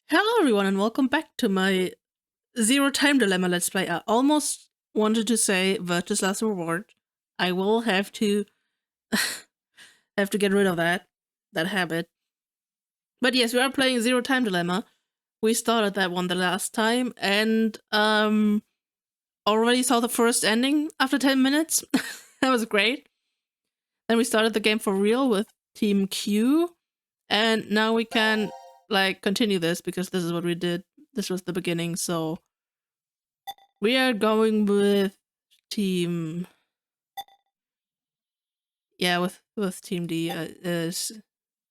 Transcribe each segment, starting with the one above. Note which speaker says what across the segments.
Speaker 1: Hello, everyone, and welcome back to my Zero Time Dilemma Let's Play. I almost wanted to say Virtue's Last Reward. I will have to get rid of that habit. But yes, we are playing Zero Time Dilemma. We started that one the last time, and already saw the first ending after 10 minutes. That was great. Then we started the game for real with Team Q, and now we can continue this because this is what we did. This was the beginning, so we are going with team. Yeah, with team D.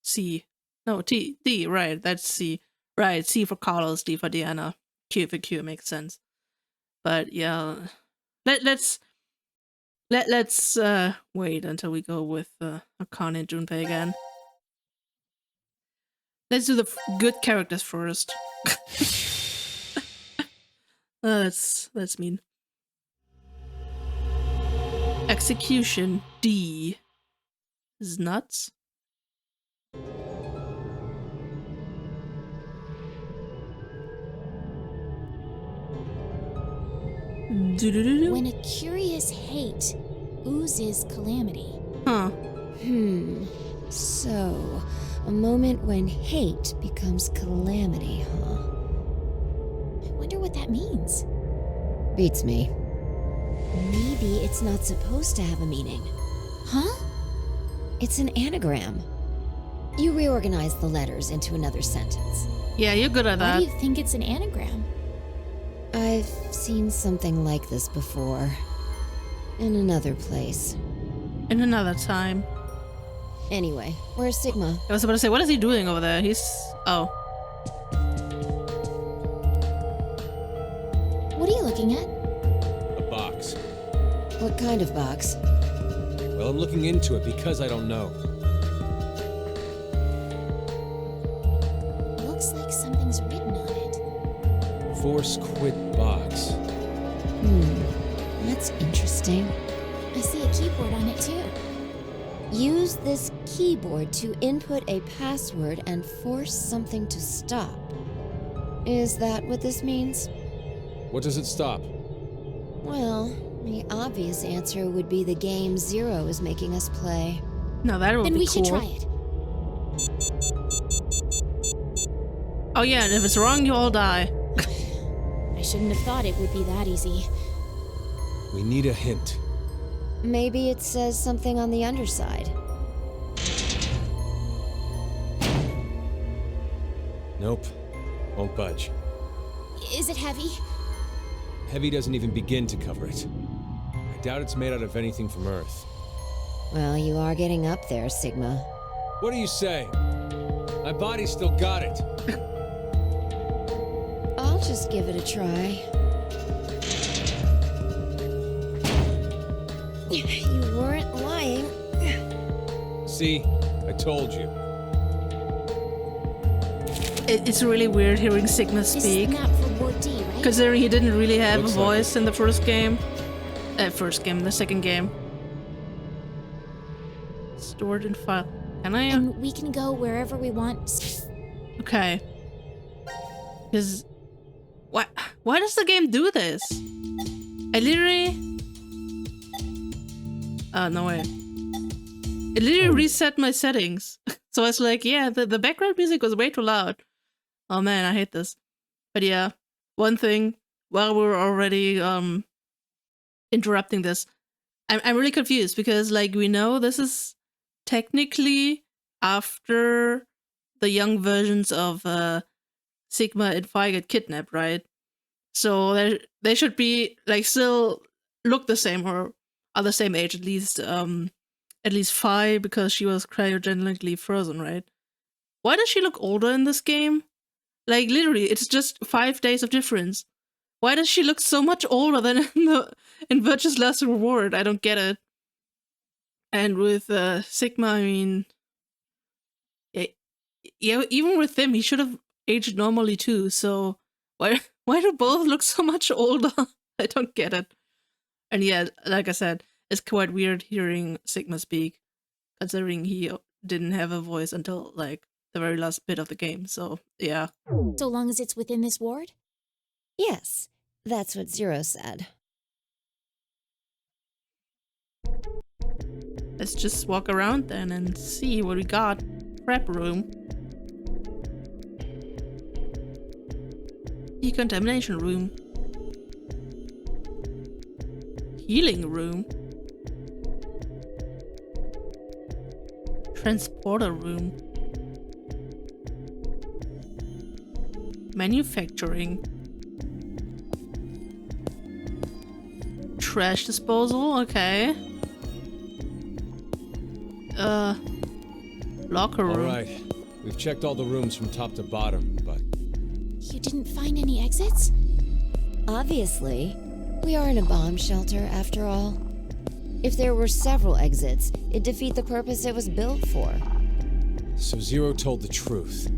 Speaker 1: C. No, D. Right, that's C. Right, C for Carlos, D for Diana, Q for Q. Makes sense. But yeah, let's wait until we go with Akane and Junpei again. Let's do the good characters first. That's mean. Execution D is nuts.
Speaker 2: When a curious hate oozes calamity.
Speaker 1: Huh.
Speaker 2: So, a moment when hate becomes calamity, huh? I wonder what that means. Beats me. Maybe it's not supposed to have a meaning. Huh? It's an anagram. You reorganize the letters into another sentence.
Speaker 1: Yeah, you're good at that.
Speaker 3: Why do you think it's an anagram?
Speaker 2: I've seen something like this before. In another place.
Speaker 1: In another time.
Speaker 2: Anyway, where's Sigma?
Speaker 1: I was about to say, what is he doing over there? He's... Oh.
Speaker 3: What are you looking at?
Speaker 4: A box.
Speaker 2: What kind of box?
Speaker 4: Well, I'm looking into it because I don't know.
Speaker 3: Looks like something's written on it.
Speaker 4: Force quit box.
Speaker 2: That's interesting.
Speaker 3: I see a keyboard on it too.
Speaker 2: Use this keyboard to input a password and force something to stop. Is that what this means?
Speaker 4: What does it stop?
Speaker 2: Well, the obvious answer would be the game Zero is making us play.
Speaker 1: No, that would
Speaker 3: Then
Speaker 1: be
Speaker 3: we
Speaker 1: cool.
Speaker 3: should try it.
Speaker 1: Oh yeah, and if it's wrong, you all die.
Speaker 3: I shouldn't have thought it would be that easy.
Speaker 4: We need a hint.
Speaker 2: Maybe it says something on the underside.
Speaker 4: Nope. Won't budge.
Speaker 3: Is it heavy?
Speaker 4: Heavy doesn't even begin to cover it. I doubt it's made out of anything from Earth.
Speaker 2: Well, you are getting up there, Sigma.
Speaker 4: What are you saying? My body's still got it.
Speaker 2: I'll just give it a try. You weren't lying.
Speaker 4: See? I told you.
Speaker 1: It's really weird hearing Sigma
Speaker 3: This is
Speaker 1: speak,
Speaker 3: the map for Ward D, right?
Speaker 1: considering he didn't really have
Speaker 4: Looks
Speaker 1: a
Speaker 4: like
Speaker 1: voice in the first game. The second game. Stored in file. Can I?
Speaker 3: And we can go wherever we want.
Speaker 1: Okay. Because why does the game do this? I literally... no way. It literally reset my settings. So I was like, yeah, the background music was way too loud. Oh man, I hate this. But yeah, one thing, while we're already interrupting this, I'm really confused because we know this is technically after the young versions of Sigma and Phi get kidnapped, right? So they should be still look the same or are the same age, at least Phi, because she was cryogenically frozen, right? Why does she look older in this game? Literally, it's just 5 days of difference. Why does she look so much older than in Virtue's Last Reward? I don't get it. And with Sigma, I mean, yeah, even with him, he should have aged normally too. So why do both look so much older? I don't get it. And yeah, like I said, it's quite weird hearing Sigma speak, considering he didn't have a voice until the the very last bit of the game. So yeah.
Speaker 3: So long as it's within this ward?
Speaker 2: Yes, that's what Zero said.
Speaker 1: Let's just walk around then and see what we got. Prep room. Decontamination room. Healing room. Transporter room. Manufacturing. Trash disposal, okay. Locker room.
Speaker 4: Alright, we've checked all the rooms from top to bottom, but
Speaker 3: You didn't find any exits?
Speaker 2: Obviously, we are in a bomb shelter after all. If there were several exits, it'd defeat the purpose it was built for.
Speaker 4: so Zero told the truth.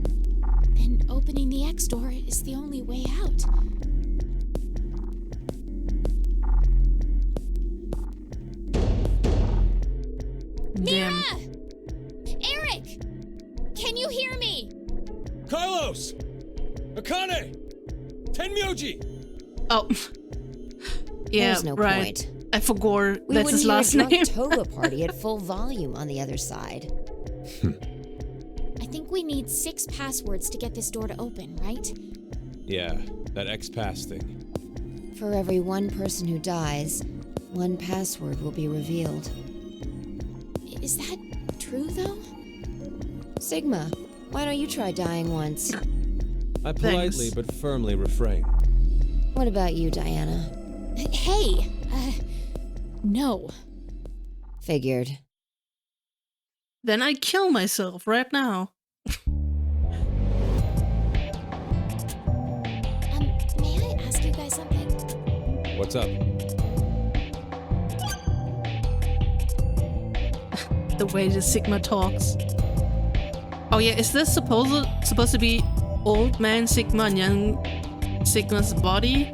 Speaker 3: Then opening the X door is the only way out.
Speaker 1: Damn.
Speaker 3: Mira! Eric! Can you hear me?
Speaker 4: Carlos! Akane! Tenmyoji!
Speaker 1: Oh. Yeah,
Speaker 2: There's no
Speaker 1: right.
Speaker 2: point.
Speaker 1: I forgot
Speaker 2: We
Speaker 1: that's
Speaker 2: wouldn't
Speaker 1: his
Speaker 2: hear
Speaker 1: last
Speaker 2: a drunk
Speaker 1: name.
Speaker 2: toga party at full volume on the other side.
Speaker 3: I think we need 6 passwords to get this door to open, right?
Speaker 4: Yeah, that X-Pass thing.
Speaker 2: For every one person who dies, one password will be revealed.
Speaker 3: Is that true, though?
Speaker 2: Sigma, why don't you try dying once?
Speaker 4: I politely
Speaker 1: Thanks.
Speaker 4: but firmly refrain.
Speaker 2: What about you, Diana?
Speaker 3: Hey! No.
Speaker 2: Figured.
Speaker 1: Then I kill myself right now.
Speaker 3: May I ask you guys something?
Speaker 4: What's up?
Speaker 1: The way the Sigma talks. Oh yeah, is this supposed to be old man Sigma and young Sigma's body?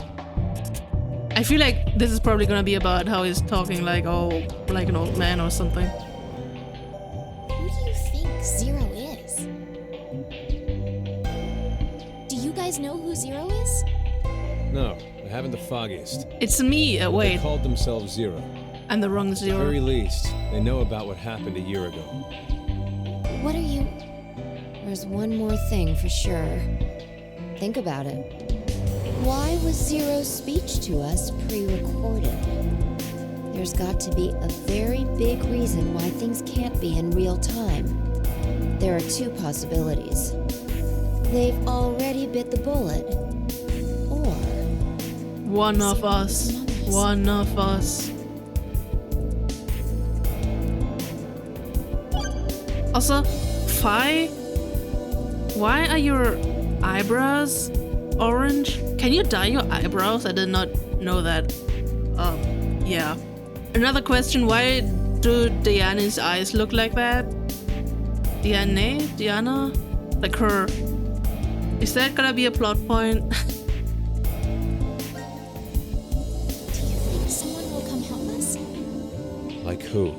Speaker 1: I feel like this is probably gonna be about how he's talking like, oh, like an old man or something.
Speaker 3: Who do you think Zero is? Do you guys know who Zero is?
Speaker 4: No, I haven't the foggiest.
Speaker 1: It's me.
Speaker 4: They
Speaker 1: Wait,
Speaker 4: called themselves Zero.
Speaker 1: I'm the wrong
Speaker 4: At the
Speaker 1: Zero.
Speaker 4: very least, they know about what happened a year ago.
Speaker 3: What are you...
Speaker 2: There's one more thing for sure. Think about it. Why was Zero's speech to us pre-recorded? There's got to be a very big reason why things can't be in real time. There are 2 possibilities. They've already bit the bullet, or
Speaker 1: One of us. One of us. Also, Fi, why are your eyebrows orange? Can you dye your eyebrows? I did not know that. Yeah. Another question, why do Diana's eyes look like that? Diana? Like her. Is that gonna be a plot point?
Speaker 3: Do you think someone will come help us?
Speaker 4: Like who?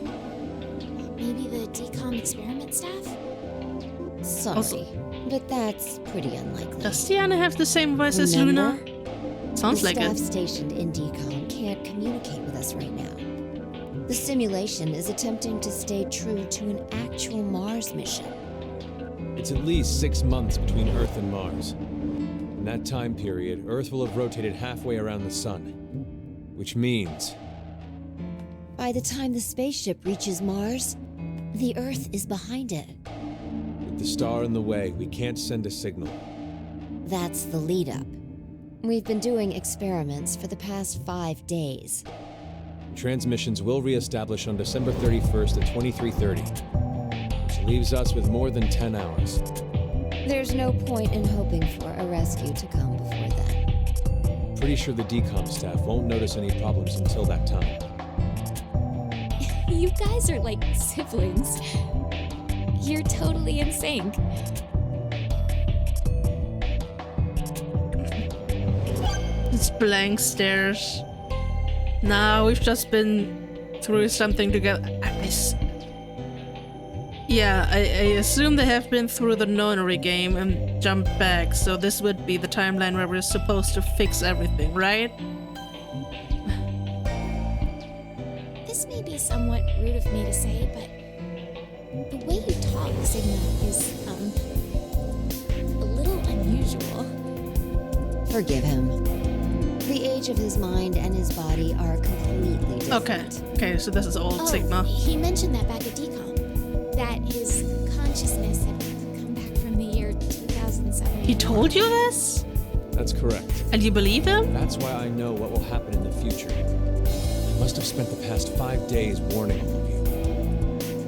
Speaker 3: Maybe the decom experiment staff?
Speaker 2: sorry,
Speaker 1: Also-
Speaker 2: but that's pretty unlikely.
Speaker 1: Does Diana have the same voice as Luna?
Speaker 2: Remember?
Speaker 1: Sounds
Speaker 2: the
Speaker 1: like
Speaker 2: staff
Speaker 1: it.
Speaker 2: stationed in DCOM can't communicate with us right now. The simulation is attempting to stay true to an actual Mars mission.
Speaker 4: It's at least 6 months between Earth and Mars. In that time period, Earth will have rotated halfway around the Sun. Which means
Speaker 2: By the time the spaceship reaches Mars, the Earth is behind it.
Speaker 4: with the star in the way, we can't send a signal.
Speaker 2: That's the lead up. We've been doing experiments for the past 5 days.
Speaker 4: Transmissions will reestablish on December 31st at 23:30, which leaves us with more than 10 hours.
Speaker 2: There's no point in hoping for a rescue to come before then.
Speaker 4: Pretty sure the decom staff won't notice any problems until that time.
Speaker 3: You guys are like siblings. You're totally in sync.
Speaker 1: It's blank stares. Nah, we've just been through something together. Yeah, I assume they have been through the nonary game and jumped back, so this would be the timeline where we're supposed to fix everything, right?
Speaker 3: This may be somewhat rude of me to say, but the way you talk, Sigma, is, a little unusual.
Speaker 2: Forgive him. The age of his mind and his body are completely different.
Speaker 1: Okay, so this is old Sigma.
Speaker 3: He mentioned that back at DCOM. That his consciousness had come back from the year 2007.
Speaker 1: He told you this?
Speaker 4: That's correct.
Speaker 1: And you believe him?
Speaker 4: That's why I know what will happen in the future. I must have spent the past 5 days warning all of you.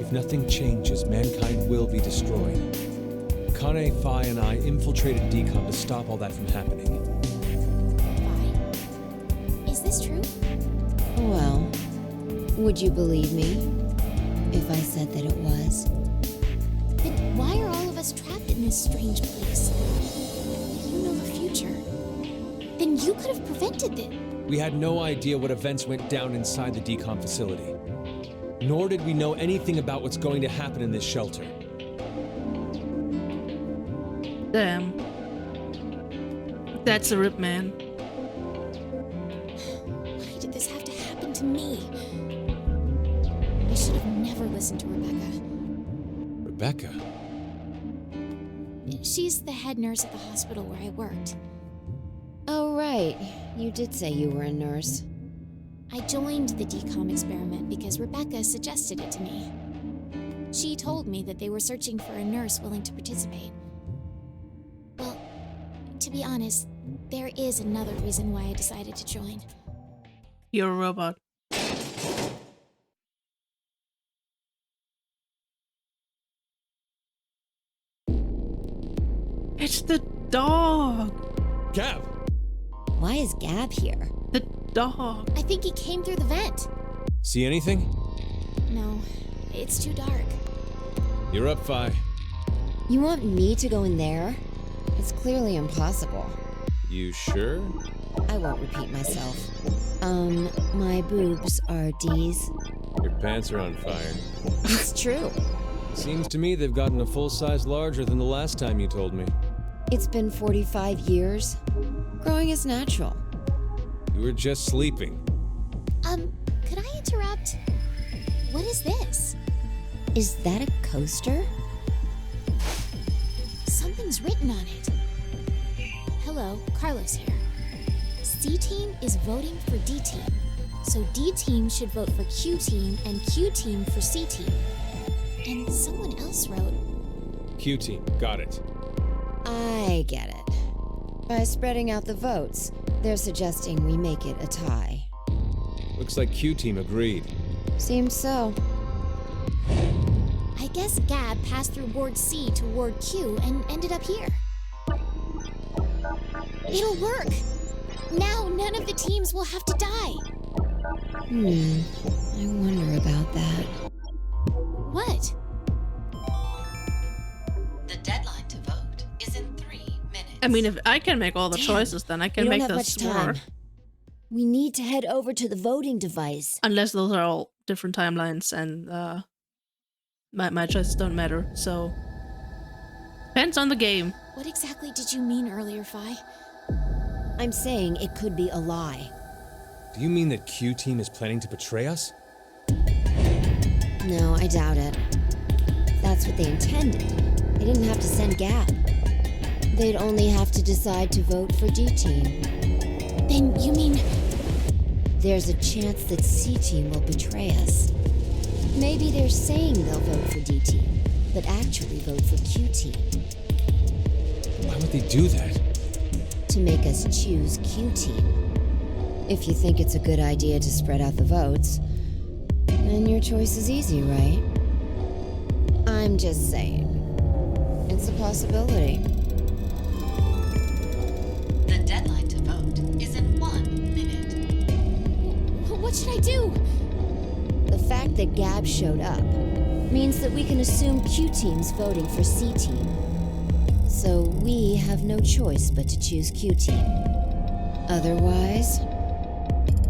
Speaker 4: If nothing changes, mankind will be destroyed. Kane, Phi, and I infiltrated DCOM to stop all that from happening.
Speaker 3: Why? Is this true?
Speaker 2: Well, would you believe me if I said that it was?
Speaker 3: Then why are all of us trapped in this strange place? If you know the future, then you could have prevented it.
Speaker 4: We had no idea what events went down inside the DCOM facility. Nor did we know anything about what's going to happen in this shelter.
Speaker 1: Damn. That's a rip, man.
Speaker 3: Why did this have to happen to me? I should have never listened to Rebecca.
Speaker 4: Rebecca?
Speaker 3: She's the head nurse at the hospital where I worked.
Speaker 2: Oh, right. You did say you were a nurse.
Speaker 3: I joined the DCOM experiment because Rebecca suggested it to me. She told me that they were searching for a nurse willing to participate. Well, to be honest, there is another reason why I decided to join.
Speaker 1: You're a robot. It's the dog.
Speaker 4: Gab!
Speaker 2: Why is Gab here?
Speaker 1: The dog.
Speaker 3: I think he came through the vent.
Speaker 4: See anything?
Speaker 3: No, it's too dark.
Speaker 4: You're up, Phi.
Speaker 2: You want me to go in there? It's clearly impossible.
Speaker 4: You sure?
Speaker 2: I won't repeat myself. My boobs are D's.
Speaker 4: Your pants are on fire.
Speaker 2: It's true.
Speaker 4: Seems to me they've gotten a full size larger than the last time you told me.
Speaker 2: It's been 45 years. Growing is natural.
Speaker 4: You were just sleeping.
Speaker 3: Could I interrupt? What is this?
Speaker 2: Is that a coaster?
Speaker 3: Something's written on it. Hello, Carlos here. C-Team is voting for D-Team. So D-Team should vote for Q-Team and Q-Team for C-Team. And someone else wrote...
Speaker 4: Q-Team, got it.
Speaker 2: I get it. By spreading out the votes, they're suggesting we make it a tie.
Speaker 4: Looks like Q-Team agreed.
Speaker 2: Seems so.
Speaker 3: I guess Gab passed through Ward C to Ward Q and ended up here. It'll work! Now none of the teams will have to die!
Speaker 2: I wonder about that.
Speaker 3: What?
Speaker 5: The deadline to vote is in 3 minutes.
Speaker 1: I mean, if I can make all the
Speaker 2: Damn,
Speaker 1: choices, then I can
Speaker 2: we don't
Speaker 1: make
Speaker 2: have
Speaker 1: this
Speaker 2: much
Speaker 1: more.
Speaker 2: time. We need to head over to the voting device.
Speaker 1: Unless those are all different timelines and my choices don't matter, so... Depends on the game.
Speaker 3: What exactly did you mean earlier, Phi?
Speaker 2: I'm saying it could be a lie.
Speaker 4: Do you mean that Q-Team is planning to betray us?
Speaker 2: No, I doubt it. That's what they intended. They didn't have to send Gab. They'd only have to decide to vote for D-Team.
Speaker 3: Then you mean...
Speaker 2: There's a chance that C-Team will betray us. Maybe they're saying they'll vote for D-Team, but actually vote for Q-Team.
Speaker 4: Why would they do that?
Speaker 2: To make us choose Q-Team. If you think it's a good idea to spread out the votes, then your choice is easy, right? I'm just saying. It's a possibility.
Speaker 5: The deadline to vote is in 1 minute.
Speaker 3: What should I do?
Speaker 2: The fact that Gab showed up means that we can assume Q-Team's voting for C-Team. So we have no choice but to choose Q-Team. Otherwise...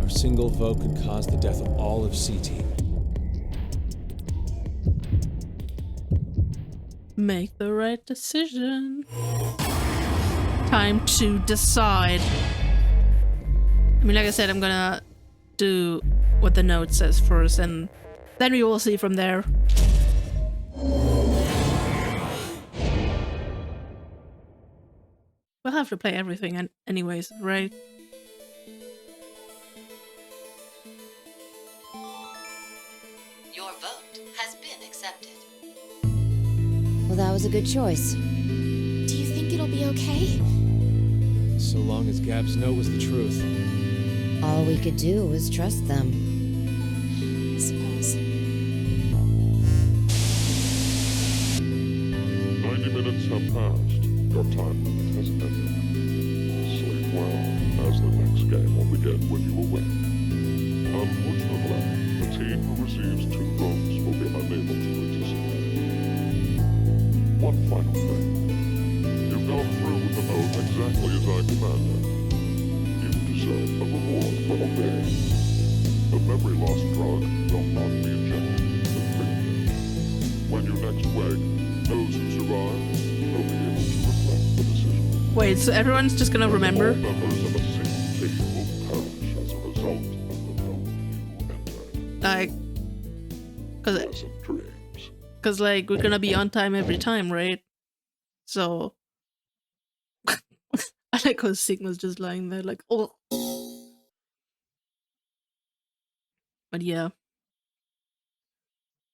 Speaker 4: Our single vote could cause the death of all of C-Team.
Speaker 1: Make the right decision. Time to decide. I mean, like I said, I'm gonna do what the note says first, and then we will see from there. We'll have to play everything anyways, right?
Speaker 5: Your vote has been accepted.
Speaker 2: Well, that was a good choice.
Speaker 3: Do you think it'll be okay?
Speaker 4: So long as Gab's note was the truth.
Speaker 2: All we could do was trust them.
Speaker 3: I suppose.
Speaker 6: 90 minutes have passed. Your time limit has ended. Sleep well, as the next game will begin when you awake. Unfortunately, the team who receives 2 votes will be unable to participate. One final thing. You've gone through with the note exactly as I commanded. You deserve a reward for obeying. The memory loss drug will not be injected into the brain. When you next wake, those who survive will be able to reflect the decision.
Speaker 1: Wait, so everyone's just gonna remember?
Speaker 6: All members of a single team will perish as a result of the note you entered.
Speaker 1: Like,
Speaker 6: Pleasant dreams.
Speaker 1: cause like we're gonna be on time every time, right? So I like how Sigma's just lying there, like, oh. But yeah,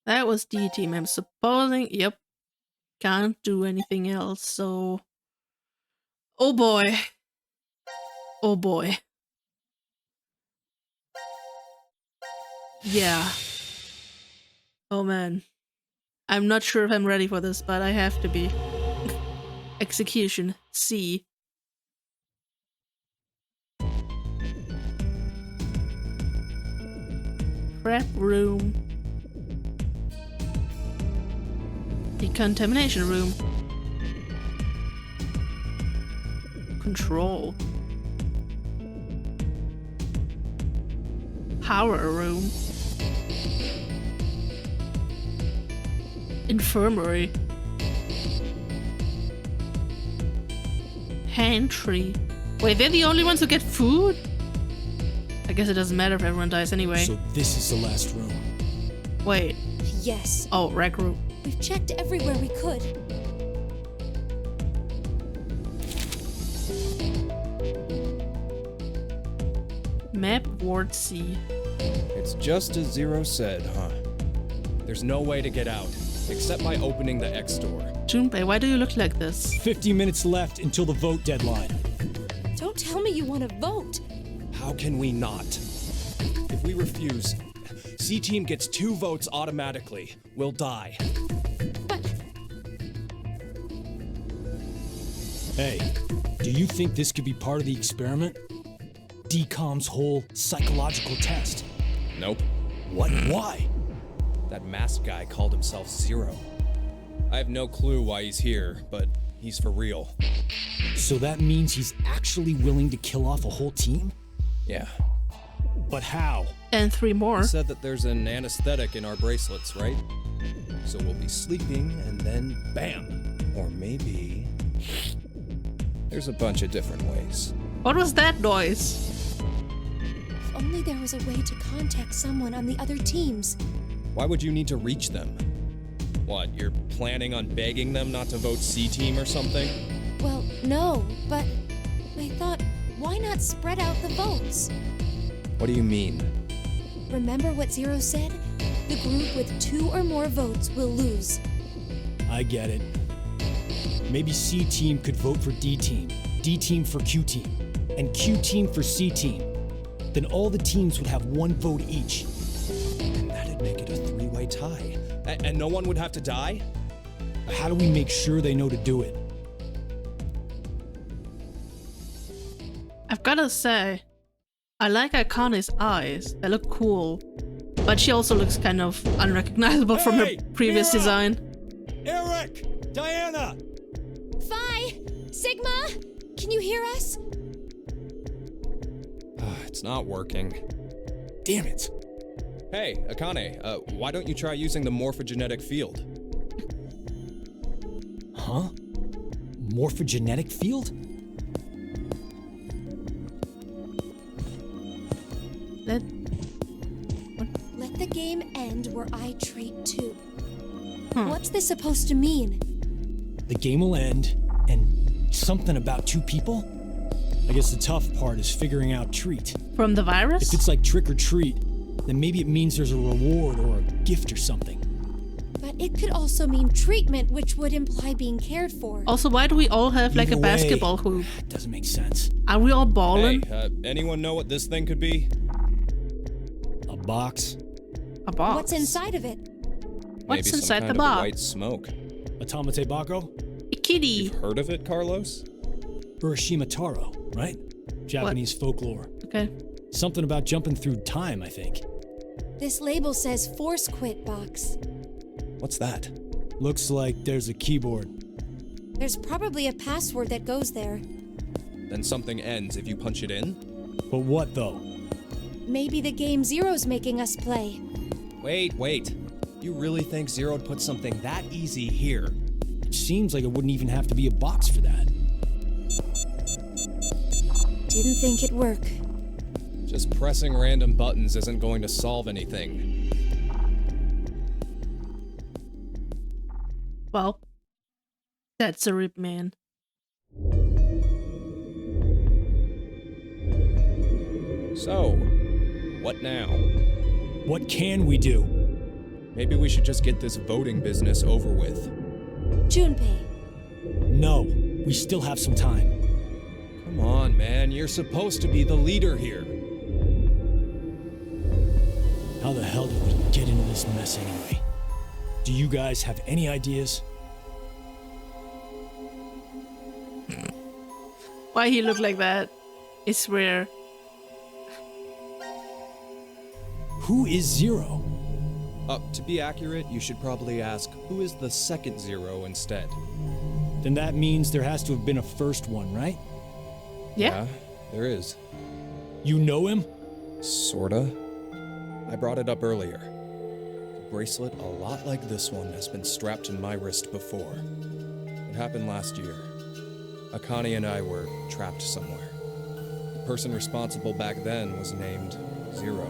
Speaker 1: that was D team. I'm supposing. Yep, can't do anything else. So, oh boy, oh boy. Yeah. Oh man. I'm not sure if I'm ready for this, but I have to be. Execution C. Prep room. Decontamination room. Control. Power room. Infirmary. Pantry. Wait, they're the only ones who get food? I guess it doesn't matter if everyone dies anyway.
Speaker 7: So this is the last room.
Speaker 1: Wait.
Speaker 2: Yes.
Speaker 1: Oh, rec room.
Speaker 2: We've checked everywhere we could.
Speaker 1: Map Ward C.
Speaker 4: It's just as Zero said, huh? There's no way to get out, except by opening the X door.
Speaker 1: Junpei, why do you look like this?
Speaker 7: 50 minutes left until the vote deadline.
Speaker 2: Don't tell me you want to vote.
Speaker 4: How can we not? If we refuse, C-Team gets 2 votes automatically. We'll die.
Speaker 7: Hey, do you think this could be part of the experiment? DCOM's whole psychological test.
Speaker 4: Nope.
Speaker 7: What? Why?
Speaker 4: That masked guy called himself Zero. I have no clue why he's here, but he's for real.
Speaker 7: So that means he's actually willing to kill off a whole team?
Speaker 4: Yeah.
Speaker 7: But how?
Speaker 1: And 3 more.
Speaker 4: He said that there's an anesthetic in our bracelets, right? So we'll be sleeping and then bam! Or maybe... There's a bunch of different ways.
Speaker 1: What was that noise?
Speaker 2: If only there was a way to contact someone on the other teams.
Speaker 4: Why would you need to reach them? What, you're planning on begging them not to vote C-Team or something?
Speaker 2: Well, no, but I thought, why not spread out the votes?
Speaker 4: What do you mean?
Speaker 2: Remember what Zero said? The group with 2 or more votes will lose.
Speaker 7: I get it. Maybe C-Team could vote for D-Team, D-Team for Q-Team, and Q-Team for C-Team. Then all the teams would have 1 vote each.
Speaker 4: And that'd make it a 3-way tie. And no one would have to die?
Speaker 7: How do we make sure they know to do it?
Speaker 1: I've gotta say, I like Akane's eyes. They look cool. But she also looks kind of unrecognizable from her
Speaker 7: Hey,
Speaker 1: previous
Speaker 7: Mira!
Speaker 1: design.
Speaker 7: Eric! Diana!
Speaker 2: Phi! Sigma! Can you hear us?
Speaker 4: It's not working.
Speaker 7: Damn it!
Speaker 4: Hey, Akane, why don't you try using the morphogenetic field?
Speaker 7: morphogenetic field?
Speaker 2: Let the game end where I treat too.
Speaker 1: Hmm.
Speaker 2: What's this supposed to mean?
Speaker 7: The game will end, and something about two people? I guess the tough part is figuring out treat.
Speaker 1: From the virus?
Speaker 7: If it's like trick or treat, then maybe it means there's a reward or a gift or something.
Speaker 2: But it could also mean treatment, which would imply being cared for.
Speaker 1: Also, why do we all have like
Speaker 7: Either
Speaker 1: a
Speaker 7: way,
Speaker 1: basketball hoop?
Speaker 7: It doesn't make sense.
Speaker 1: Are we all balling?
Speaker 4: Hey, anyone know what this thing could be?
Speaker 7: A box?
Speaker 1: A box.
Speaker 2: What's inside of it?
Speaker 1: What's
Speaker 4: Maybe some
Speaker 1: inside
Speaker 4: kind
Speaker 1: the
Speaker 4: of
Speaker 1: box?
Speaker 4: white smoke.
Speaker 7: Atamate Bako?
Speaker 1: A kitty.
Speaker 4: You've heard of it, Carlos?
Speaker 7: Urashima Taro, right? Japanese folklore.
Speaker 1: Okay.
Speaker 7: Something about jumping through time, I think.
Speaker 2: This label says Force Quit Box.
Speaker 4: What's that?
Speaker 7: Looks like there's a keyboard.
Speaker 2: There's probably a password that goes there.
Speaker 4: Then something ends if you punch it in?
Speaker 7: But what though?
Speaker 2: Maybe the game Zero's making us play.
Speaker 4: Wait. You really think Zero'd put something that easy here?
Speaker 7: It seems like it wouldn't even have to be a box for that.
Speaker 2: Didn't think it'd work.
Speaker 4: Just pressing random buttons isn't going to solve anything.
Speaker 1: Well, that's a rip, man.
Speaker 4: So, what now?
Speaker 7: What can we do?
Speaker 4: Maybe we should just get this voting business over with.
Speaker 2: Junpei,
Speaker 7: No, we still have some time.
Speaker 4: Come on, man. You're supposed to be the leader here.
Speaker 7: How the hell did we get into this mess anyway? Do you guys have any ideas?
Speaker 1: Why he look like that? It's rare.
Speaker 7: Who is Zero?
Speaker 4: To be accurate, you should probably ask, who is the second Zero instead?
Speaker 7: Then that means there has to have been a first one, right?
Speaker 1: Yeah.
Speaker 4: There is.
Speaker 7: You know him?
Speaker 4: Sorta. I brought it up earlier. A bracelet a lot like this one has been strapped to my wrist before. It happened last year. Akane and I were trapped somewhere. The person responsible back then was named Zero.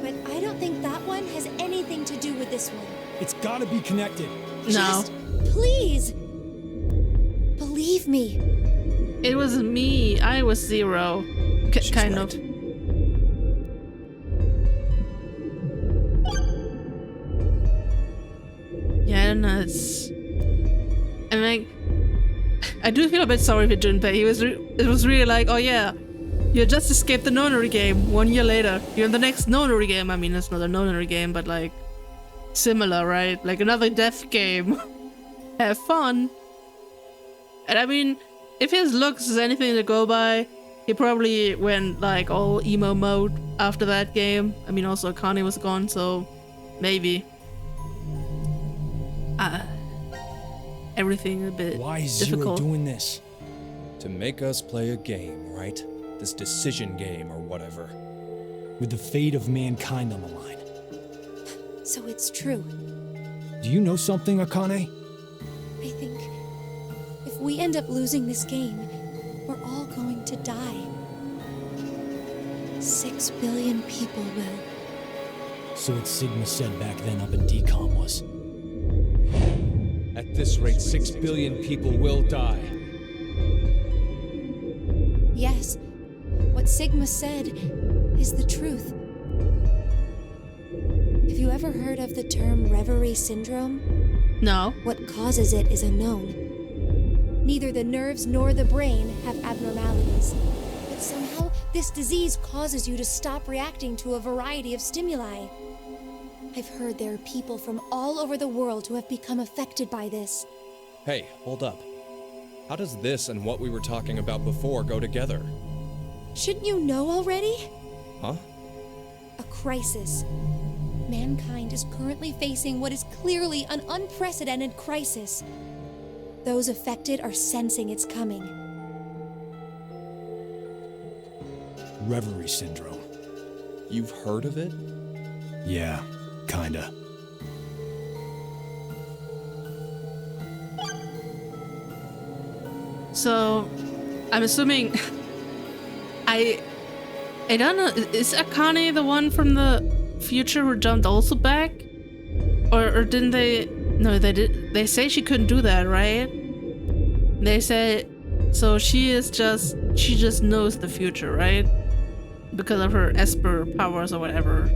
Speaker 2: but I don't think that one has anything to do with this one.
Speaker 7: It's gotta be connected.
Speaker 1: No.
Speaker 2: Just please believe me.
Speaker 1: It was me. I was Zero.
Speaker 4: She's
Speaker 1: Kind
Speaker 4: right.
Speaker 1: of. Yeah, I don't know. I mean, I do feel a bit sorry for Junpei. It was really like, oh yeah, you just escaped the nonary game 1 year later. You're in the next nonary game. I mean, it's not a nonary game, but like, similar, right? Like another death game. Have fun. And I mean, if his looks is anything to go by, he probably went like all emo mode after that game. I mean, also Akane was gone, so maybe. Everything a bit
Speaker 7: Why is Zero
Speaker 1: difficult.
Speaker 7: doing this?
Speaker 4: To make us play a game, right? This decision game or whatever.
Speaker 7: With the fate of mankind on the line.
Speaker 2: So it's true.
Speaker 7: Do you know something, Akane?
Speaker 2: I think if we end up losing this game, we're all going to die. 6 billion people will.
Speaker 7: So what Sigma said back then up in DCOM was.
Speaker 4: At this rate, 6 billion people will die.
Speaker 2: Yes, what Sigma said is the truth. Have you ever heard of the term reverie syndrome?
Speaker 1: No.
Speaker 2: What causes it is unknown. Neither the nerves nor the brain have abnormalities. But somehow, this disease causes you to stop reacting to a variety of stimuli. I've heard there are people from all over the world who have become affected by this.
Speaker 4: Hey, hold up. How does this and what we were talking about before go together?
Speaker 2: Shouldn't you know already?
Speaker 4: Huh?
Speaker 2: A crisis. Mankind is currently facing what is clearly an unprecedented crisis. Those affected are sensing it's coming.
Speaker 7: Reverie syndrome.
Speaker 4: You've heard of it?
Speaker 7: Yeah, kinda.
Speaker 1: So, I'm assuming. I don't know. Is Akane the one from the future who jumped also back, or didn't they? No, they did. They say she couldn't do that, right? They say so. She just knows the future, right? Because of her Esper powers or whatever.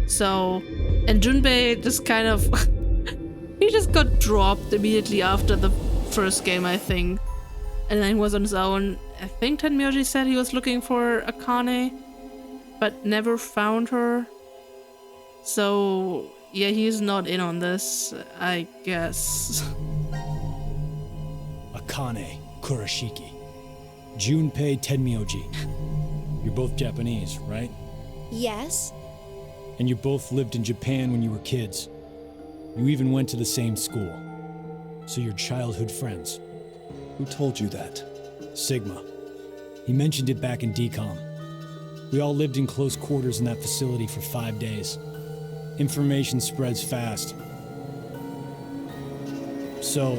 Speaker 1: So, and Junpei just kind of he just got dropped immediately after the first game, I think, and then he was on his own. I think Tenmyoji said he was looking for Akane, but never found her. So yeah, he's not in on this, I guess.
Speaker 7: Akane Kurashiki. Junpei Tenmyoji. You're both Japanese, right?
Speaker 2: Yes?
Speaker 7: And you both lived in Japan when you were kids. You even went to the same school. So you're childhood friends.
Speaker 8: Who told you that?
Speaker 7: Sigma. He mentioned it back in DCOM. We all lived in close quarters in that facility for 5 days. Information spreads fast. So,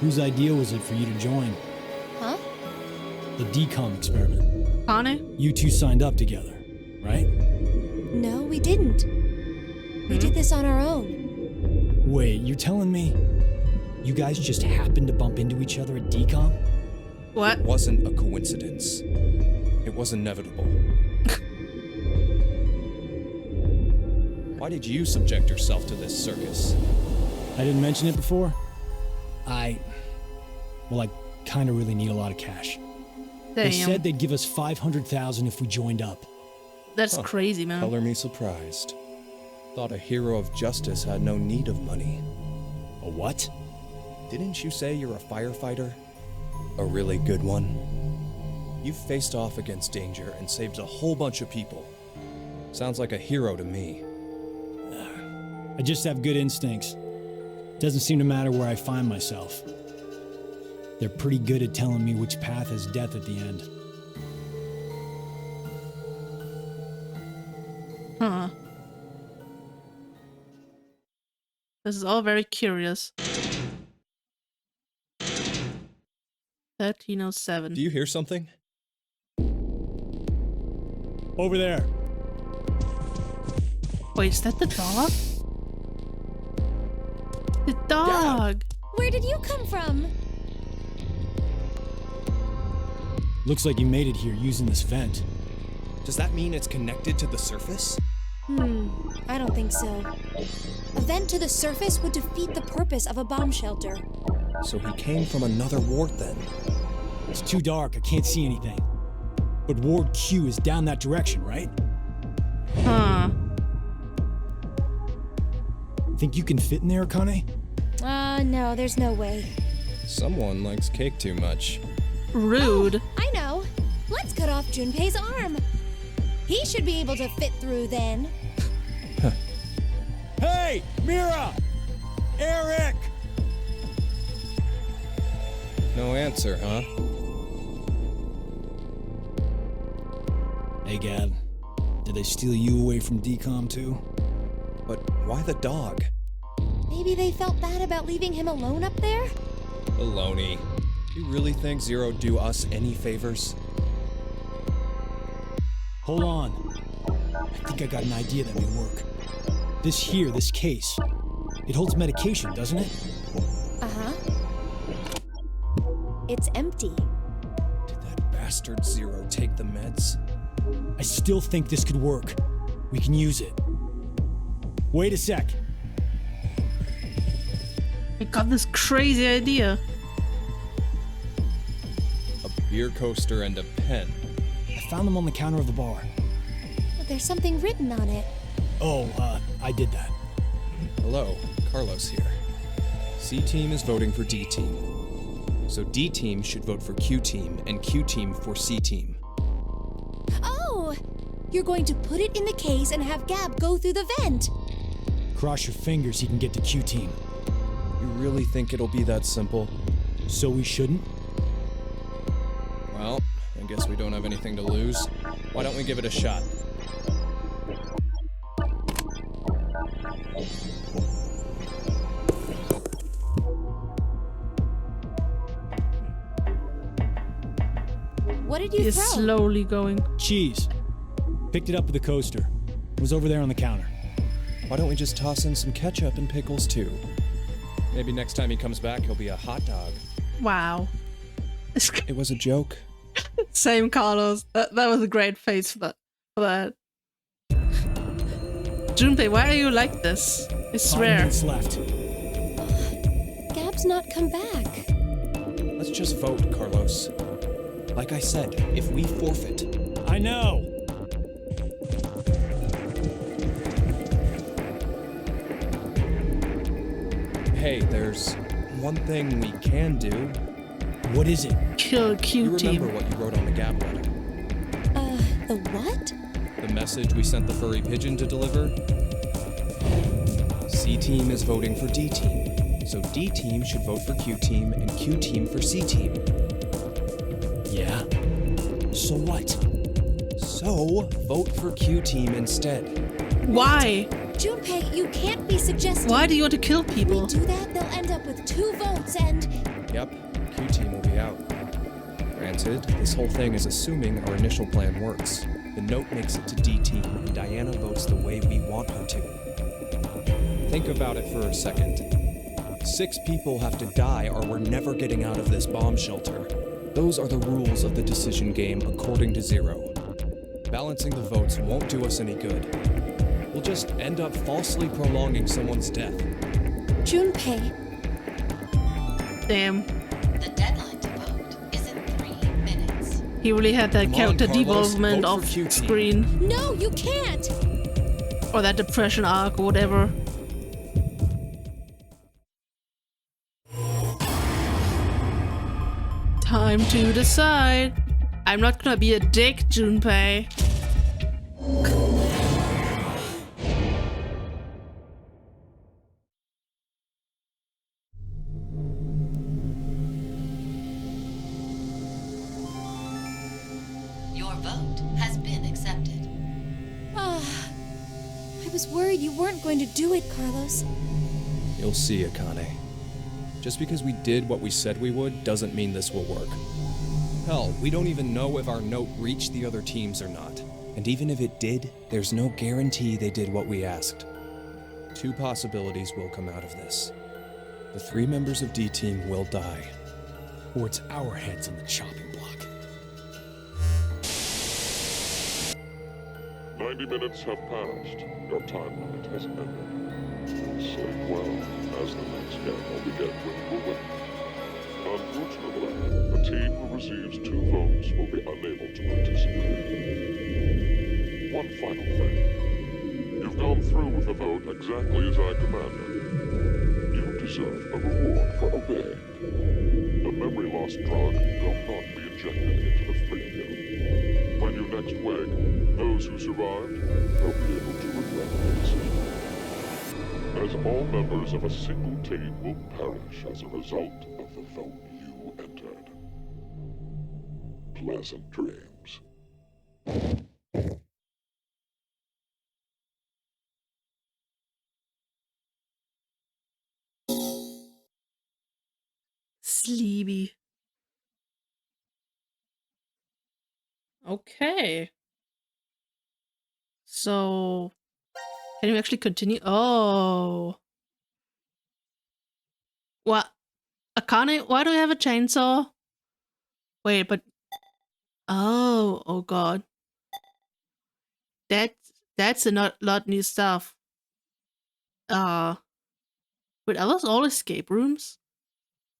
Speaker 7: whose idea was it for you to join?
Speaker 2: Huh?
Speaker 7: The DCOM experiment.
Speaker 1: Akane?
Speaker 7: You two signed up together, right?
Speaker 2: No, we didn't. We did this on our own.
Speaker 7: Wait, you're telling me you guys just happened to bump into each other at DCOM?
Speaker 1: What?
Speaker 4: It wasn't a coincidence. It was inevitable. Why did you subject yourself to this circus?
Speaker 7: I didn't mention it before? I kind of really need a lot of cash. They
Speaker 1: Damn.
Speaker 7: said they'd give us $500,000 if we joined up.
Speaker 1: That's crazy, man.
Speaker 4: Color me surprised. Thought a hero of justice had no need of money.
Speaker 7: A what?
Speaker 4: Didn't you say you're a firefighter? A really good one? You've faced off against danger and saved a whole bunch of people. Sounds like a hero to me.
Speaker 7: I just have good instincts. Doesn't seem to matter where I find myself. They're pretty good at telling me which path has death at the end.
Speaker 1: Huh. This is all very curious. 1307.
Speaker 4: Do you hear something?
Speaker 7: Over there.
Speaker 1: Wait, is that the dog? The dog!
Speaker 2: Where did you come from?
Speaker 7: Looks like you made it here using this vent.
Speaker 4: Does that mean it's connected to the surface?
Speaker 2: I don't think so. A vent to the surface would defeat the purpose of a bomb shelter.
Speaker 4: So he came from another ward then.
Speaker 7: It's too dark, I can't see anything. But Ward Q is down that direction, right?
Speaker 1: Huh.
Speaker 7: Think you can fit in there, Akane?
Speaker 2: No, there's no way.
Speaker 4: Someone likes cake too much.
Speaker 1: Rude.
Speaker 2: I know. Let's cut off Junpei's arm. He should be able to fit through then.
Speaker 7: Hey, Mira! Eric!
Speaker 4: No answer, huh?
Speaker 7: Hey, Gab. Did they steal you away from DCOM too?
Speaker 4: But why the dog?
Speaker 2: Maybe they felt bad about leaving him alone up there?
Speaker 4: Baloney. You really think Zero'd do us any favors?
Speaker 7: Hold on. I think I got an idea that may work. This case, it holds medication, doesn't it?
Speaker 2: Uh-huh. It's empty.
Speaker 4: Did that bastard Zero take the meds?
Speaker 7: I still think this could work. We can use it. Wait a sec.
Speaker 1: I got this crazy idea.
Speaker 4: A beer coaster and a pen.
Speaker 7: I found them on the counter of the bar.
Speaker 2: But there's something written on it.
Speaker 7: Oh, I did that.
Speaker 4: Hello, Carlos here. C-Team is voting for D-Team. So D-Team should vote for Q-Team, and Q-Team for C-Team.
Speaker 2: Oh! You're going to put it in the case and have Gab go through the vent.
Speaker 7: Cross your fingers he can get to Q-Team.
Speaker 4: You really think it'll be that simple?
Speaker 7: So we shouldn't?
Speaker 4: Well, I guess we don't have anything to lose. Why don't we give it a shot?
Speaker 3: What did you
Speaker 1: He's
Speaker 3: throw?
Speaker 1: slowly going.
Speaker 7: Cheese. Picked it up with the coaster. It was over there on the counter.
Speaker 8: Why don't we just toss in some ketchup and pickles too?
Speaker 4: Maybe next time he comes back, he'll be a hot dog.
Speaker 1: Wow.
Speaker 8: It was a joke.
Speaker 1: Same Carlos. That was a great face for that. Junpei, why are you like this? I
Speaker 7: 5
Speaker 1: swear.
Speaker 7: minutes left.
Speaker 2: Gab's not come back.
Speaker 8: Let's just vote, Carlos. Like I said, if we forfeit,
Speaker 7: I know.
Speaker 8: hey, there's one thing we can do.
Speaker 7: What is it?
Speaker 1: Kill
Speaker 8: You
Speaker 1: Q
Speaker 8: remember
Speaker 1: team.
Speaker 8: what you wrote on the Gab letter?
Speaker 2: The what?
Speaker 8: The message we sent the furry pigeon to deliver? C team is voting for D team, so D team should vote for Q team and Q team for C team.
Speaker 7: Yeah. So what?
Speaker 8: So, vote for Q team instead.
Speaker 1: Why?
Speaker 3: Junpei, you can't be suggesting.
Speaker 1: Why do you want to kill
Speaker 3: If we
Speaker 1: people?
Speaker 3: do that, they'll end up with 2 votes and.
Speaker 8: Yep, Q team will be out. Granted, this whole thing is assuming our initial plan works. The note makes it to D team, and Diana votes the way we want her to. Think about it for a second. 6 people have to die or we're never getting out of this bomb shelter. Those are the rules of the decision game according to Zero. Balancing the votes won't do us any good. We'll just end up falsely prolonging someone's death.
Speaker 2: Junpei.
Speaker 1: Damn.
Speaker 5: The deadline to vote is in 3 minutes.
Speaker 1: He really had that
Speaker 8: Come on,
Speaker 1: character
Speaker 8: Carlos,
Speaker 1: development
Speaker 8: vote for
Speaker 1: off
Speaker 8: Q team.
Speaker 1: screen.
Speaker 3: No, you can't!
Speaker 1: Or that depression arc or whatever. Time to decide. I'm not gonna be a dick, Junpei.
Speaker 5: Your vote has been accepted.
Speaker 2: I was worried you weren't going to do it, Carlos.
Speaker 8: You'll see, Akane. Just because we did what we said we would doesn't mean this will work. Hell, we don't even know if our note reached the other teams or not. And even if it did, there's no guarantee they did what we asked. 2 possibilities will come out of this. The 3 members of D team will die.
Speaker 7: Or it's our heads on the chopping block.
Speaker 6: 90 minutes have passed. Your time limit has ended. Sleep well, as the next game will begin when you awake. Unfortunately, the team who receives 2 votes will be unable to participate. One final thing. You've gone through with the vote exactly as I commanded. You deserve a reward for obeying. The memory loss drug will not be injected into the 3 of you. When you next wake, those who survived will be able to regret their decision. As all members of a single team will perish as a result of the vote you entered. Pleasant dreams.
Speaker 1: Sleepy. Okay. So, can you actually continue? Oh. What? Akane, why do you have a chainsaw? Wait, but... Oh god. That's a lot new stuff. Wait, are those all escape rooms?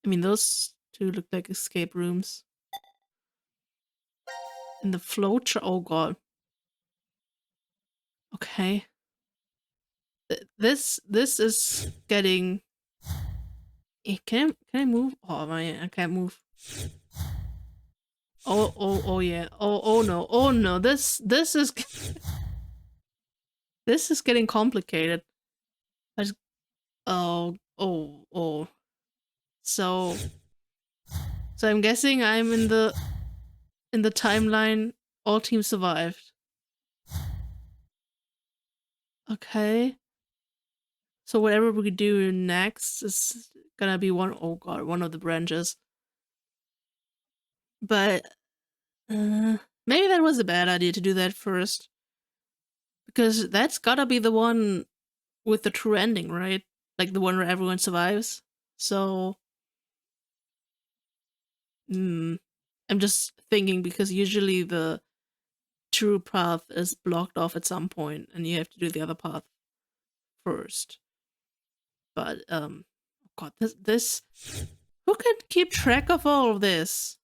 Speaker 1: I mean, those 2 look like escape rooms. In the flowchart, oh god. Okay. This is getting... Can I move? Oh man, I can't move. Oh yeah. Oh no. This is this is getting complicated. Oh. So I'm guessing I'm in the timeline all teams survived. Okay. So whatever we do next is gonna be one of the branches. But Maybe that was a bad idea to do that first. Because that's gotta be the one with the true ending, right? Like the one where everyone survives. So, I'm just thinking because usually the true path is blocked off at some point and you have to do the other path first. But, God, this who can keep track of all of this?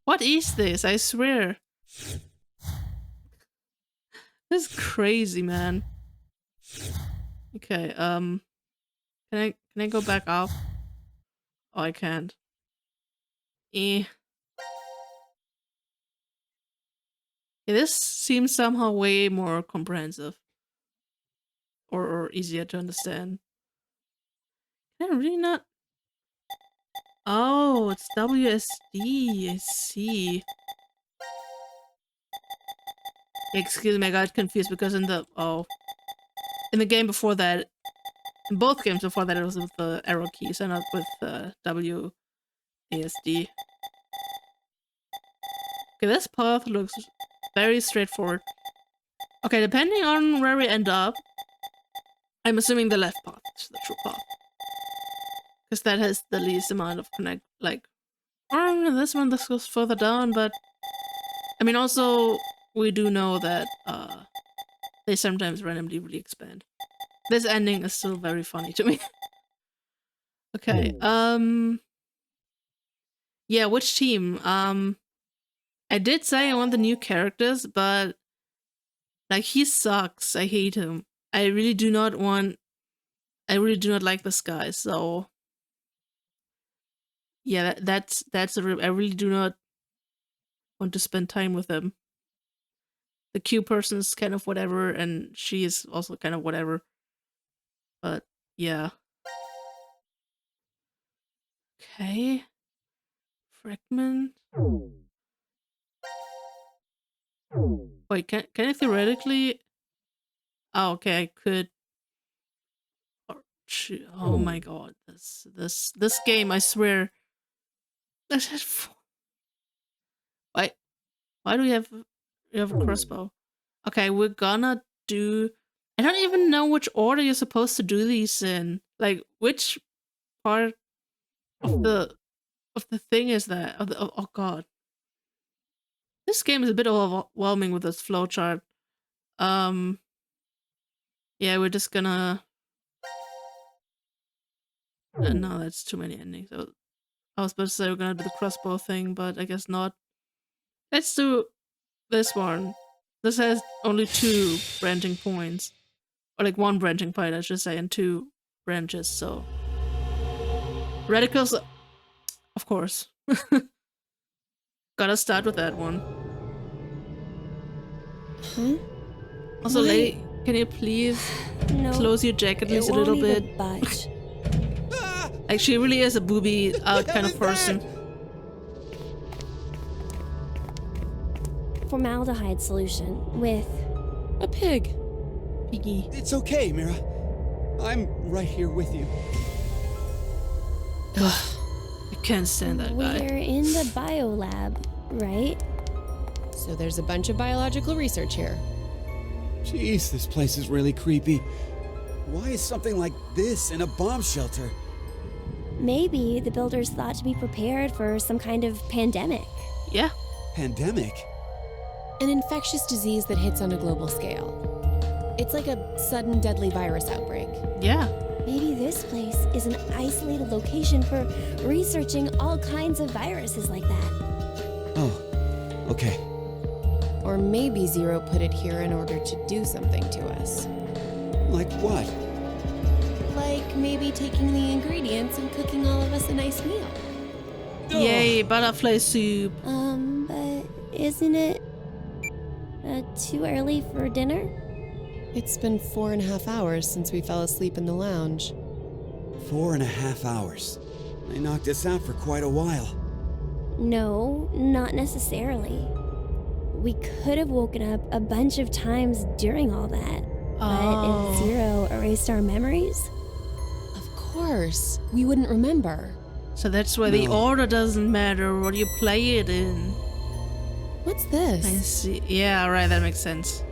Speaker 1: What is this? I swear. This is crazy, man. Okay, can I go back up? Oh, I can't. Yeah, this seems somehow way more comprehensive. Or easier to understand. Can I really not? Oh, it's WSD. I see. Excuse me, I got confused because in the game before that, in both games before that, it was with the arrow keys and not with WASD. Okay, this path looks very straightforward. Okay, depending on where we end up, I'm assuming the left path is the true path. Because that has the least amount of connect, like, this one, this goes further down, but, I mean, also, we do know that, they sometimes randomly really expand. This ending is still very funny to me. Okay, yeah, which team? I did say I want the new characters, but, like, he sucks. I hate him. I really do not like this guy, so... Yeah, that's I really do not want to spend time with him. The Q person's kind of whatever, and she is also kind of whatever. But, yeah. Okay. Fragment. Wait, can I theoretically... Oh, okay, I could... Oh my god, this game, I swear... Why do we have a crossbow? Okay, we're gonna do... I don't even know which order you're supposed to do these in. Like, which part of the thing is that? Oh god. This game is a bit overwhelming with this flowchart. Yeah, we're just gonna... no, that's too many endings. I was supposed to say we're gonna do the crossbow thing, but I guess not. Let's do this one. This has only 2 branching points. Or like 1 branching point, I should say, and 2 branches, so... Radicals, of course. Gotta start with that one.
Speaker 2: Huh?
Speaker 1: Also, lady, can you please close your jacket at least a little bit?
Speaker 2: Budge.
Speaker 1: Like, she really is a booby out kind of person.
Speaker 2: Formaldehyde solution with
Speaker 9: a pig.
Speaker 1: Piggy.
Speaker 10: It's okay, Mira. I'm right here with you.
Speaker 1: I can't stand that guy.
Speaker 2: We're in the biolab, right?
Speaker 9: So there's a bunch of biological research here.
Speaker 10: Jeez, this place is really creepy. Why is something like this in a bomb shelter?
Speaker 2: Maybe the builders thought to be prepared for some kind of pandemic.
Speaker 1: Yeah.
Speaker 10: Pandemic?
Speaker 9: An infectious disease that hits on a global scale. It's like a sudden deadly virus outbreak.
Speaker 1: Yeah.
Speaker 2: Maybe this place is an isolated location for researching all kinds of viruses like that.
Speaker 10: Oh, okay.
Speaker 9: Or maybe Zero put it here in order to do something to us.
Speaker 10: Like what?
Speaker 9: Like maybe taking the ingredients and cooking all of us a nice meal.
Speaker 1: Yay, butterfly soup.
Speaker 2: But isn't it too early for dinner?
Speaker 9: It's been 4.5 hours since we fell asleep in the lounge.
Speaker 10: 4.5 hours. They knocked us out for quite a while.
Speaker 2: No, not necessarily. We could have woken up a bunch of times during all that. But if Zero erased our memories?
Speaker 9: Of course. We wouldn't remember.
Speaker 1: So that's why the order doesn't matter what you play it in.
Speaker 9: What's
Speaker 1: I
Speaker 9: this?
Speaker 1: see. Yeah, right, that makes sense.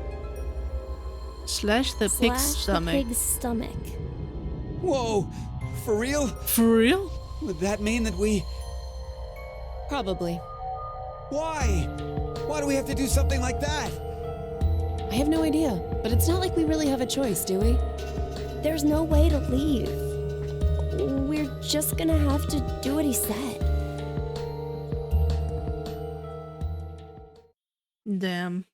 Speaker 1: Slash the pig's stomach.
Speaker 2: The pig's stomach.
Speaker 10: Whoa! For real?
Speaker 1: For real?
Speaker 10: Would that mean that we...
Speaker 9: Probably.
Speaker 10: Why? Why do we have to do something like that?
Speaker 9: I have no idea, but it's not like we really have a choice, do we?
Speaker 2: There's no way to leave. We're just gonna have to do what he said.
Speaker 1: Damn.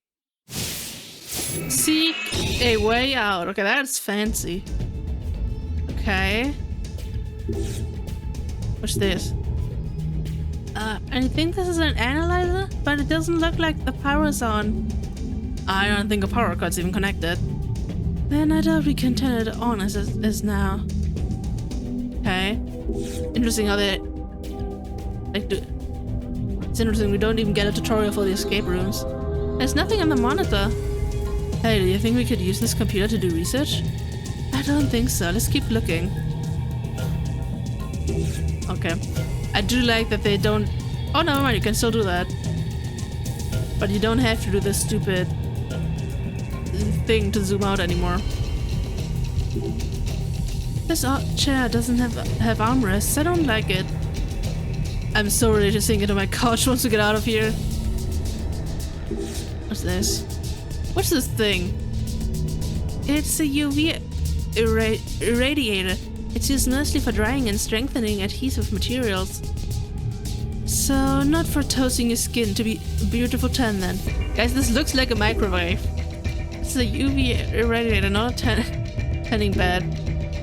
Speaker 1: Seek a way out. Okay, that's fancy. Okay. What's this? I think this is an analyzer, but it doesn't look like the power's on. I don't think a power card's even connected. Then I doubt we can turn it on as it is now. Okay. Interesting how they... like, it's interesting we don't even get a tutorial for the escape rooms. There's nothing on the monitor. Hey, do you think we could use this computer to do research? I don't think so. Let's keep looking. Okay. I do like that they don't... oh, never mind. You can still do that. But you don't have to do this stupid thing to zoom out anymore. This chair doesn't have armrests. I don't like it. I'm so ready to sink into my couch once we get out of here. What's this? What's this thing? It's a UV irradiator. It's used mostly for drying and strengthening adhesive materials. So, not for toasting your skin to be a beautiful tan then. Guys, this looks like a microwave. It's a UV irradiator, not a tanning bed.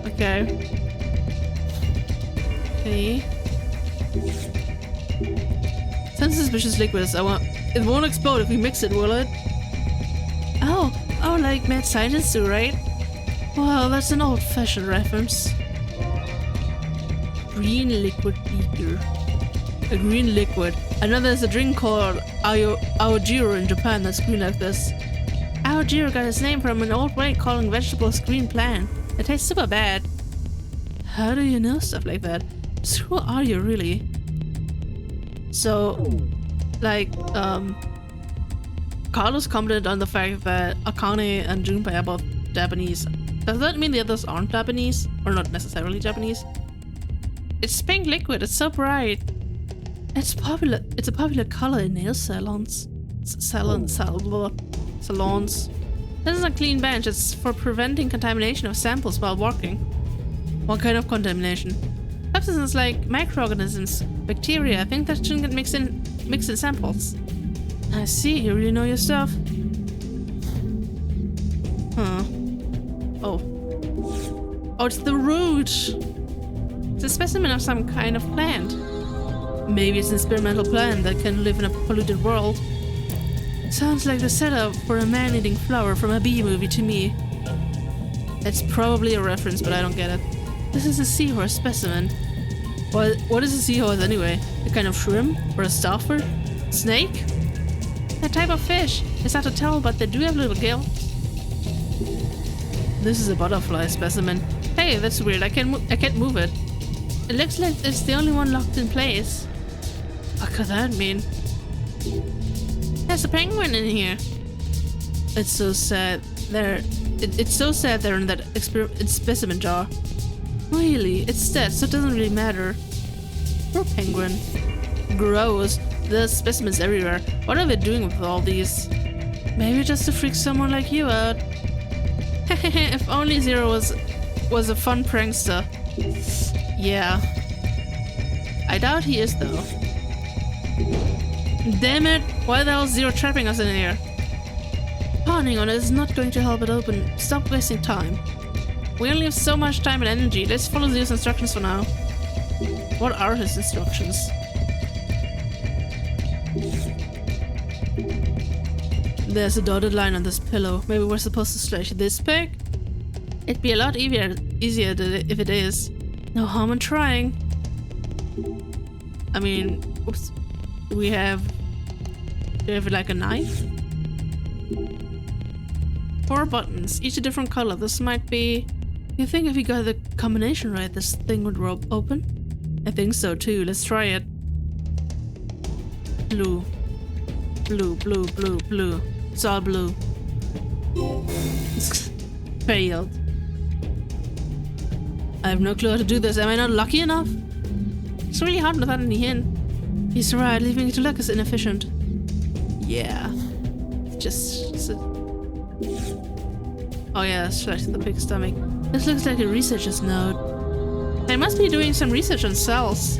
Speaker 1: Okay. Okay. Some suspicious liquids. It won't explode if we mix it, will it? Oh, like mad scientists do, right? Well, that's an old-fashioned reference. Green liquid beaker. A green liquid. I know there's a drink called Aojiro in Japan that's green like this. Aojiro got its name from an old way calling vegetables green plant. It tastes super bad. How do you know stuff like that? So who are you really? So, like, Carlos commented on the fact that Akane and Junpei are both Japanese. Does that mean the others aren't Japanese? Or not necessarily Japanese? It's pink liquid, it's so bright. It's a popular color in nail salons. Salons. This is a clean bench, it's for preventing contamination of samples while walking. What kind of contamination? Substances like microorganisms, bacteria, I think that shouldn't get mixed in samples. I see, you really know your stuff. Huh. Oh, it's the root! It's a specimen of some kind of plant. Maybe it's an experimental plant that can live in a polluted world. Sounds like the setup for a man-eating flower from a bee movie to me. It's probably a reference, but I don't get it. This is a seahorse specimen. Well, what is a seahorse anyway? A kind of shrimp? Or a starfish? Snake? A type of fish. It's hard to tell, but they do have little gills. This is a butterfly specimen. Hey, that's weird. I can't move it. It looks like it's the only one locked in place. What could that mean? There's a penguin in here. It's so sad. It's so sad they're in that specimen jar. Really, it's dead, so it doesn't really matter. Poor penguin. Gross. There's specimens everywhere. What are they doing with all these? Maybe just to freak someone like you out. If only Zero was a fun prankster. Yeah. I doubt he is though. Damn it! Why the hell is Zero trapping us in here? Pounding on it is not going to help it open. Stop wasting time. We only have so much time and energy. Let's follow Zero's instructions for now. What are his instructions? There's a dotted line on this pillow. Maybe we're supposed to slash this pig? It'd be a lot easier if it is. No harm in trying. I mean, oops. Do we have like a knife? 4 buttons, each a different color. This might be... You think if we got the combination right, this thing would open? I think so too. Let's try it. Blue. Blue, blue, blue, blue. It's all blue. Failed. I have no clue how to do this. Am I not lucky enough? It's really hard without any hint. He's right, leaving it to luck is inefficient. Yeah. Just oh yeah, slash the big stomach. This looks like a researcher's note. They must be doing some research on cells.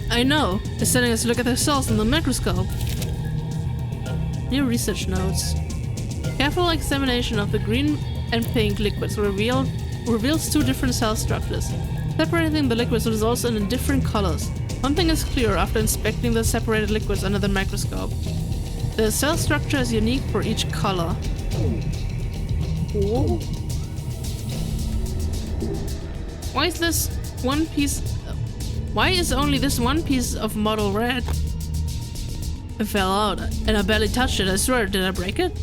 Speaker 1: I know. It's telling us to look at the cells in the microscope. New research notes. Careful examination of the green and pink liquids reveals two different cell structures. Separating the liquids results in different colors. One thing is clear after inspecting the separated liquids under the microscope. The cell structure is unique for each color. Whoa. Why is this one piece... Why is only this one piece of model red? It fell out, and I barely touched it, I swear. Did I break it?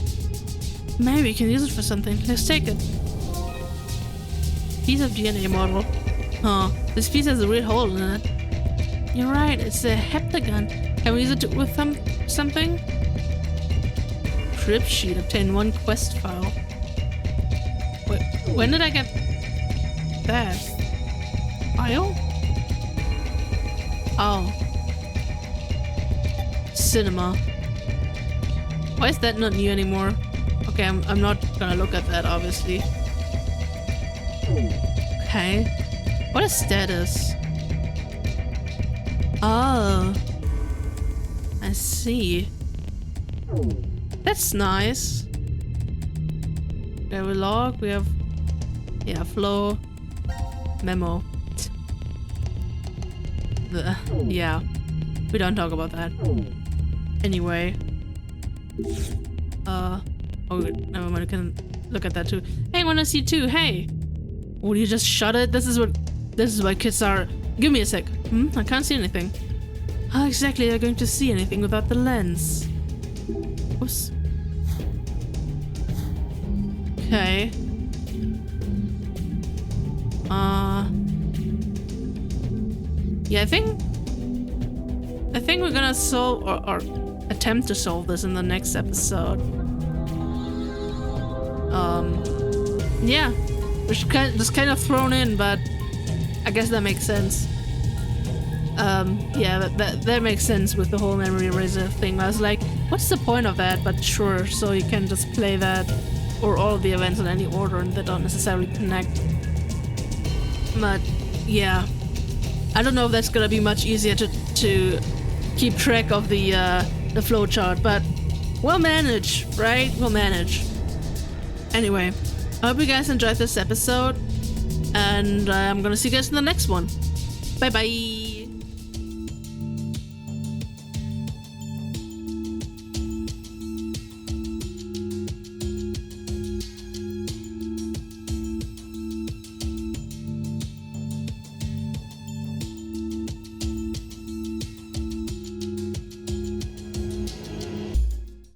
Speaker 1: Maybe we can use it for something. Let's take it. Piece of DNA model. Huh, this piece has a weird hole in it. You're right, it's a heptagon. Can we use it with something? Trip sheet. Obtain 1 quest file. Wait, when did I get that? File? Oh. Cinema. Why is that not new anymore? Okay, I'm not gonna look at that, obviously. Okay. What is status? Oh. I see. That's nice. We have a log, we have... Yeah, flow. Memo. Yeah. We don't talk about that. Anyway. Oh, never mind, I can look at that too. Hey, I wanna see too, hey! Would you just shut it? This is what kids are. Give me a sec. I can't see anything. How exactly are you going to see anything without the lens? Oops. Okay. Yeah, I think we're gonna solve or attempt to solve this in the next episode. Yeah, just kind of thrown in, but I guess that makes sense. Yeah, that makes sense with the whole memory eraser thing. I was like, what's the point of that? But sure, so you can just play that or all of the events in any order and they don't necessarily connect. But yeah, I don't know if that's gonna be much easier to keep track of the flowchart, but we'll manage, right? We'll manage. Anyway, I hope you guys enjoyed this episode, and I'm gonna see you guys in the next one. Bye bye!